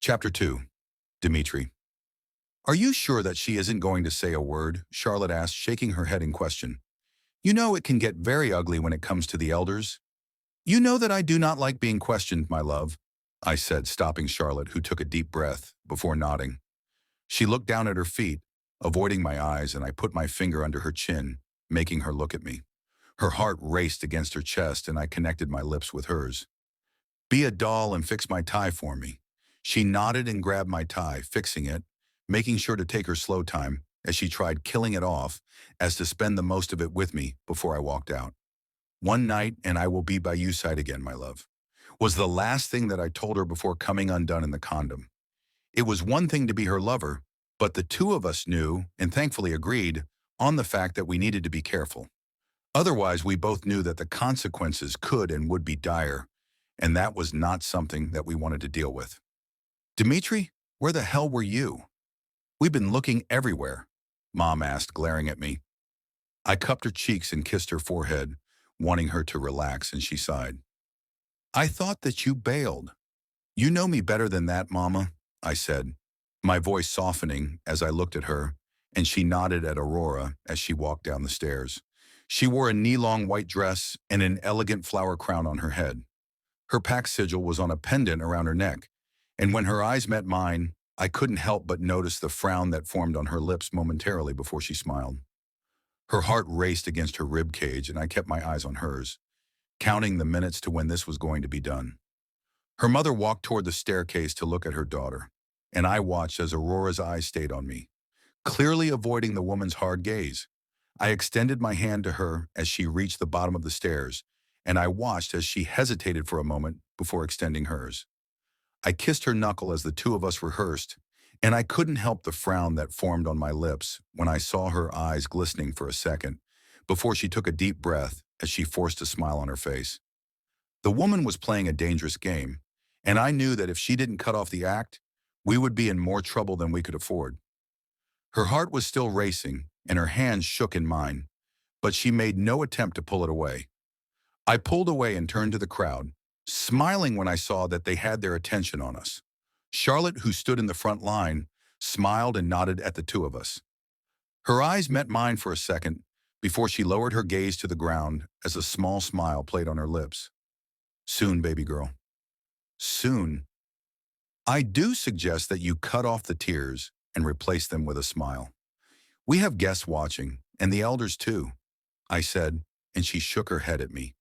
Chapter 2. Dimitri. Are you sure that she isn't going to say a word? Charlotte asked, shaking her head in question. You know it can get very ugly when it comes to the elders. You know that I do not like being questioned, my love, I said, stopping Charlotte, who took a deep breath before nodding. She looked down at her feet, avoiding my eyes, and I put my finger under her chin, making her look at me. Her heart raced against her chest, and I connected my lips with hers. Be a doll and fix my tie for me. She nodded and grabbed my tie, fixing it, making sure to take her slow time as she tried killing it off as to spend the most of it with me before I walked out. One night and I will be by your side again, my love, was the last thing that I told her before coming undone in the condom. It was one thing to be her lover, but the two of us knew, and thankfully agreed, on the fact that we needed to be careful. Otherwise, we both knew that the consequences could and would be dire, and that was not something that we wanted to deal with. Dimitri, where the hell were you? We've been looking everywhere, Mom asked, glaring at me. I cupped her cheeks and kissed her forehead, wanting her to relax, and she sighed. I thought that you bailed. You know me better than that, Mama, I said, my voice softening as I looked at her, and she nodded at Aurora as she walked down the stairs. She wore a knee-long white dress and an elegant flower crown on her head. Her pack sigil was on a pendant around her neck, and when her eyes met mine, I couldn't help but notice the frown that formed on her lips momentarily before she smiled. Her heart raced against her rib cage, and I kept my eyes on hers, counting the minutes to when this was going to be done. Her mother walked toward the staircase to look at her daughter, and I watched as Aurora's eyes stayed on me, clearly avoiding the woman's hard gaze. I extended my hand to her as she reached the bottom of the stairs, and I watched as she hesitated for a moment before extending hers. I kissed her knuckle as the two of us rehearsed, and I couldn't help the frown that formed on my lips when I saw her eyes glistening for a second before she took a deep breath as she forced a smile on her face. The woman was playing a dangerous game, and I knew that if she didn't cut off the act, we would be in more trouble than we could afford. Her heart was still racing, and her hands shook in mine, but she made no attempt to pull it away. I pulled away and turned to the crowd, smiling when I saw that they had their attention on us. Charlotte, who stood in the front line, smiled and nodded at the two of us. Her eyes met mine for a second before she lowered her gaze to the ground as a small smile played on her lips. Soon, baby girl. Soon. I do suggest that you cut off the tears and replace them with a smile. We have guests watching, and the elders too, I said, and she shook her head at me,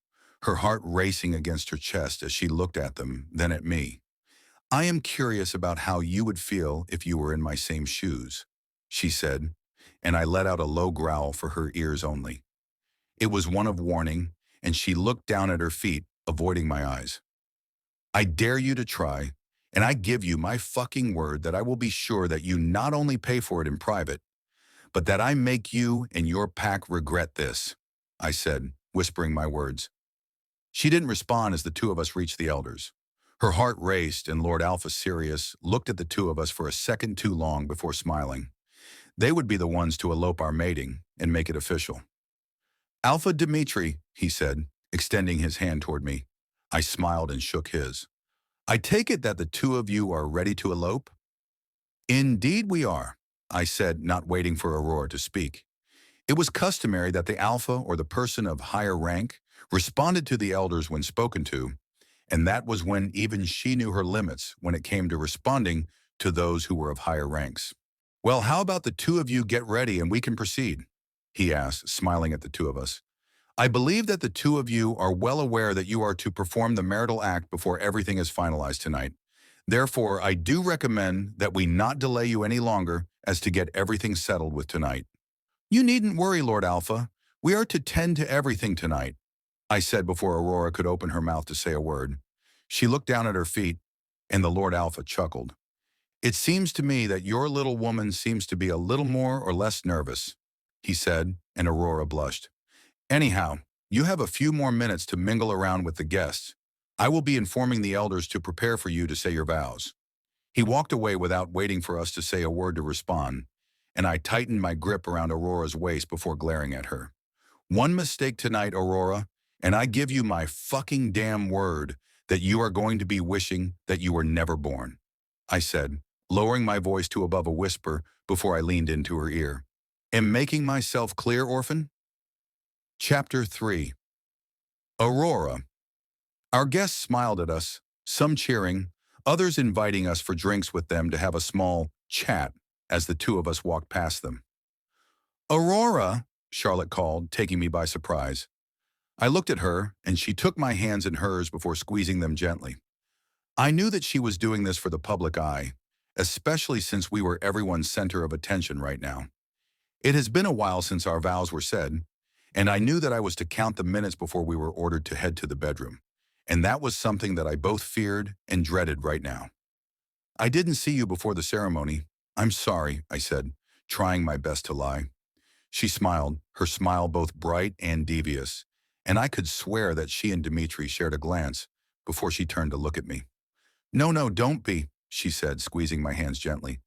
her heart racing against her chest as she looked at them, then at me. I am curious about how you would feel if you were in my same shoes, she said, and I let out a low growl for her ears only. It was one of warning, and she looked down at her feet, avoiding my eyes. I dare you to try, and I give you my fucking word that I will be sure that you not only pay for it in private, but that I make you and your pack regret this, I said, whispering my words. She didn't respond as the two of us reached the elders. Her heart raced, and Lord Alpha Sirius looked at the two of us for a second too long before smiling. They would be the ones to elope our mating and make it official. Alpha Dimitri, he said, extending his hand toward me. I smiled and shook his. I take it that the two of you are ready to elope? Indeed we are, I said, not waiting for Aurora to speak. It was customary that the Alpha, or the person of higher rank, responded to the elders when spoken to, and that was when even she knew her limits when it came to responding to those who were of higher ranks. Well, how about the two of you get ready and we can proceed? He asked, smiling at the two of us. I believe that the two of you are well aware that you are to perform the marital act before everything is finalized tonight. Therefore, I do recommend that we not delay you any longer as to get everything settled with tonight. You needn't worry, Lord Alpha. We are to tend to everything tonight, I said before Aurora could open her mouth to say a word. She looked down at her feet, and the Lord Alpha chuckled. It seems to me that your little woman seems to be a little more or less nervous, he said, and Aurora blushed. Anyhow, you have a few more minutes to mingle around with the guests. I will be informing the elders to prepare for you to say your vows. He walked away without waiting for us to say a word to respond, and I tightened my grip around Aurora's waist before glaring at her. One mistake tonight, Aurora, and I give you my fucking damn word that you are going to be wishing that you were never born. I said, lowering my voice to above a whisper before I leaned into her ear. Am making myself clear, orphan? Chapter 3. Aurora. Our guests smiled at us, some cheering, others inviting us for drinks with them to have a small chat as the two of us walked past them. Aurora, Charlotte called, taking me by surprise. I looked at her, and she took my hands in hers before squeezing them gently. I knew that she was doing this for the public eye, especially since we were everyone's center of attention right now. It has been a while since our vows were said, and I knew that I was to count the minutes before we were ordered to head to the bedroom, and that was something that I both feared and dreaded right now. I didn't see you before the ceremony. I'm sorry, I said, trying my best to lie. She smiled, her smile both bright and devious, and I could swear that she and Dimitri shared a glance before she turned to look at me. No, don't be, she said, squeezing my hands gently.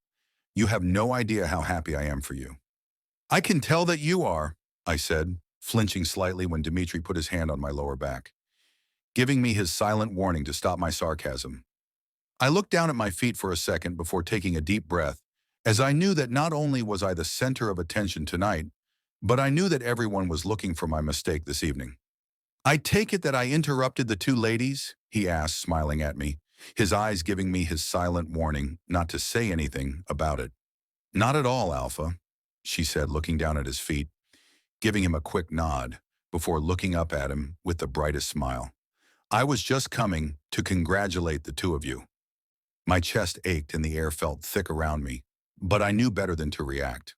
You have no idea how happy I am for you. I can tell that you are, I said, flinching slightly when Dimitri put his hand on my lower back, giving me his silent warning to stop my sarcasm. I looked down at my feet for a second before taking a deep breath, as I knew that not only was I the center of attention tonight, but I knew that everyone was looking for my mistake this evening. I take it that I interrupted the two ladies? He asked, smiling at me, his eyes giving me his silent warning not to say anything about it. Not at all, Alpha, she said, looking down at his feet, giving him a quick nod before looking up at him with the brightest smile. I was just coming to congratulate the two of you. My chest ached and the air felt thick around me, but I knew better than to react.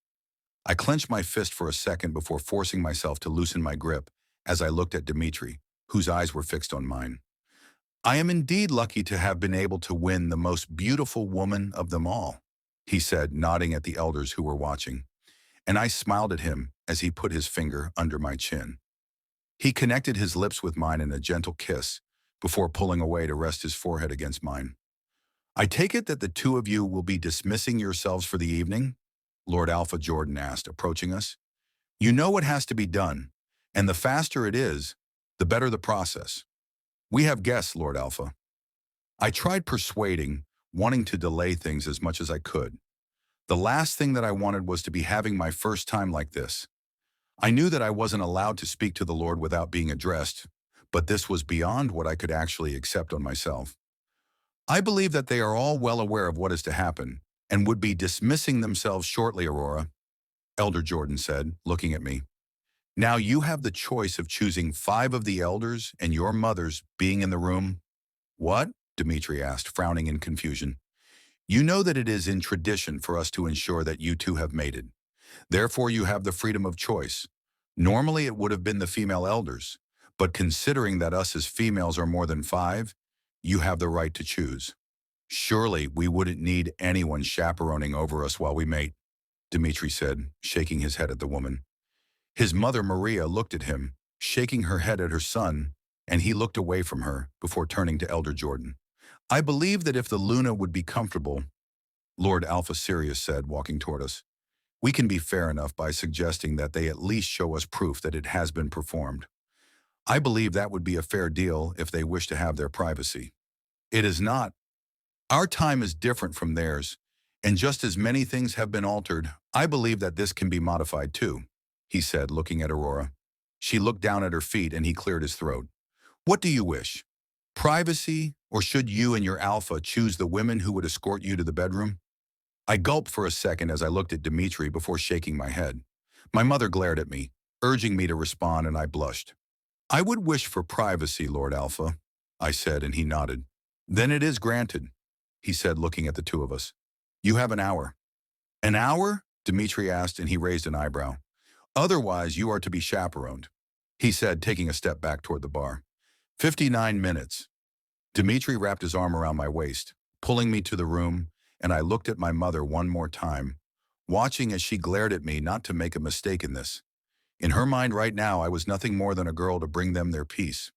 I clenched my fist for a second before forcing myself to loosen my grip as I looked at Dimitri, whose eyes were fixed on mine. I am indeed lucky to have been able to win the most beautiful woman of them all, he said, nodding at the elders who were watching, and I smiled at him as he put his finger under my chin. He connected his lips with mine in a gentle kiss before pulling away to rest his forehead against mine. I take it that the two of you will be dismissing yourselves for the evening? Lord Alpha Jordan asked, approaching us. You know what has to be done, and the faster it is, the better the process. We have guests, Lord Alpha. I tried persuading, wanting to delay things as much as I could. The last thing that I wanted was to be having my first time like this. I knew that I wasn't allowed to speak to the Lord without being addressed, but this was beyond what I could actually accept on myself. I believe that they are all well aware of what is to happen, and would be dismissing themselves shortly, Aurora, Elder Jordan said, looking at me. Now you have the choice of choosing 5 of the elders and your mothers being in the room. What? Dimitri asked, frowning in confusion. You know that it is in tradition for us to ensure that you two have mated. Therefore you have the freedom of choice. Normally it would have been the female elders, but considering that us as females are more than 5, you have the right to choose. Surely we wouldn't need anyone chaperoning over us while we mate, Dimitri said, shaking his head at the woman. His mother Maria looked at him, shaking her head at her son, and he looked away from her before turning to Elder Jordan. I believe that if the Luna would be comfortable, Lord Alpha Sirius said, walking toward us, we can be fair enough by suggesting that they at least show us proof that it has been performed. I believe that would be a fair deal if they wish to have their privacy. It is not. Our time is different from theirs, and just as many things have been altered, I believe that this can be modified too, he said, looking at Aurora. She looked down at her feet and he cleared his throat. What do you wish? Privacy, or should you and your Alpha choose the women who would escort you to the bedroom? I gulped for a second as I looked at Dimitri before shaking my head. My mother glared at me, urging me to respond, and I blushed. I would wish for privacy, Lord Alpha, I said, and he nodded. Then it is granted, he said, looking at the two of us. You have an hour. An hour? Dimitri asked, and he raised an eyebrow. Otherwise, you are to be chaperoned, he said, taking a step back toward the bar. 59 minutes. Dimitri wrapped his arm around my waist, pulling me to the room, and I looked at my mother one more time, watching as she glared at me not to make a mistake in this. In her mind right now, I was nothing more than a girl to bring them their peace.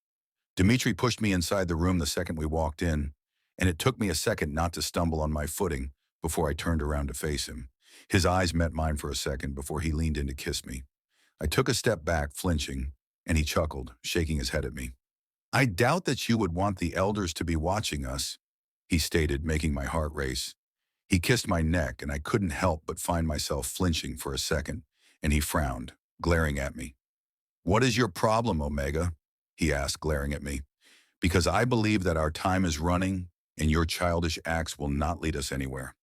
Dimitri pushed me inside the room the second we walked in, and it took me a second not to stumble on my footing before I turned around to face him. His eyes met mine for a second before he leaned in to kiss me. I took a step back, flinching, and he chuckled, shaking his head at me. I doubt that you would want the elders to be watching us, he stated, making my heart race. He kissed my neck, and I couldn't help but find myself flinching for a second, and he frowned, glaring at me. "What is your problem, Omega?" he asked, glaring at me. "Because I believe that our time is running, and your childish acts will not lead us anywhere."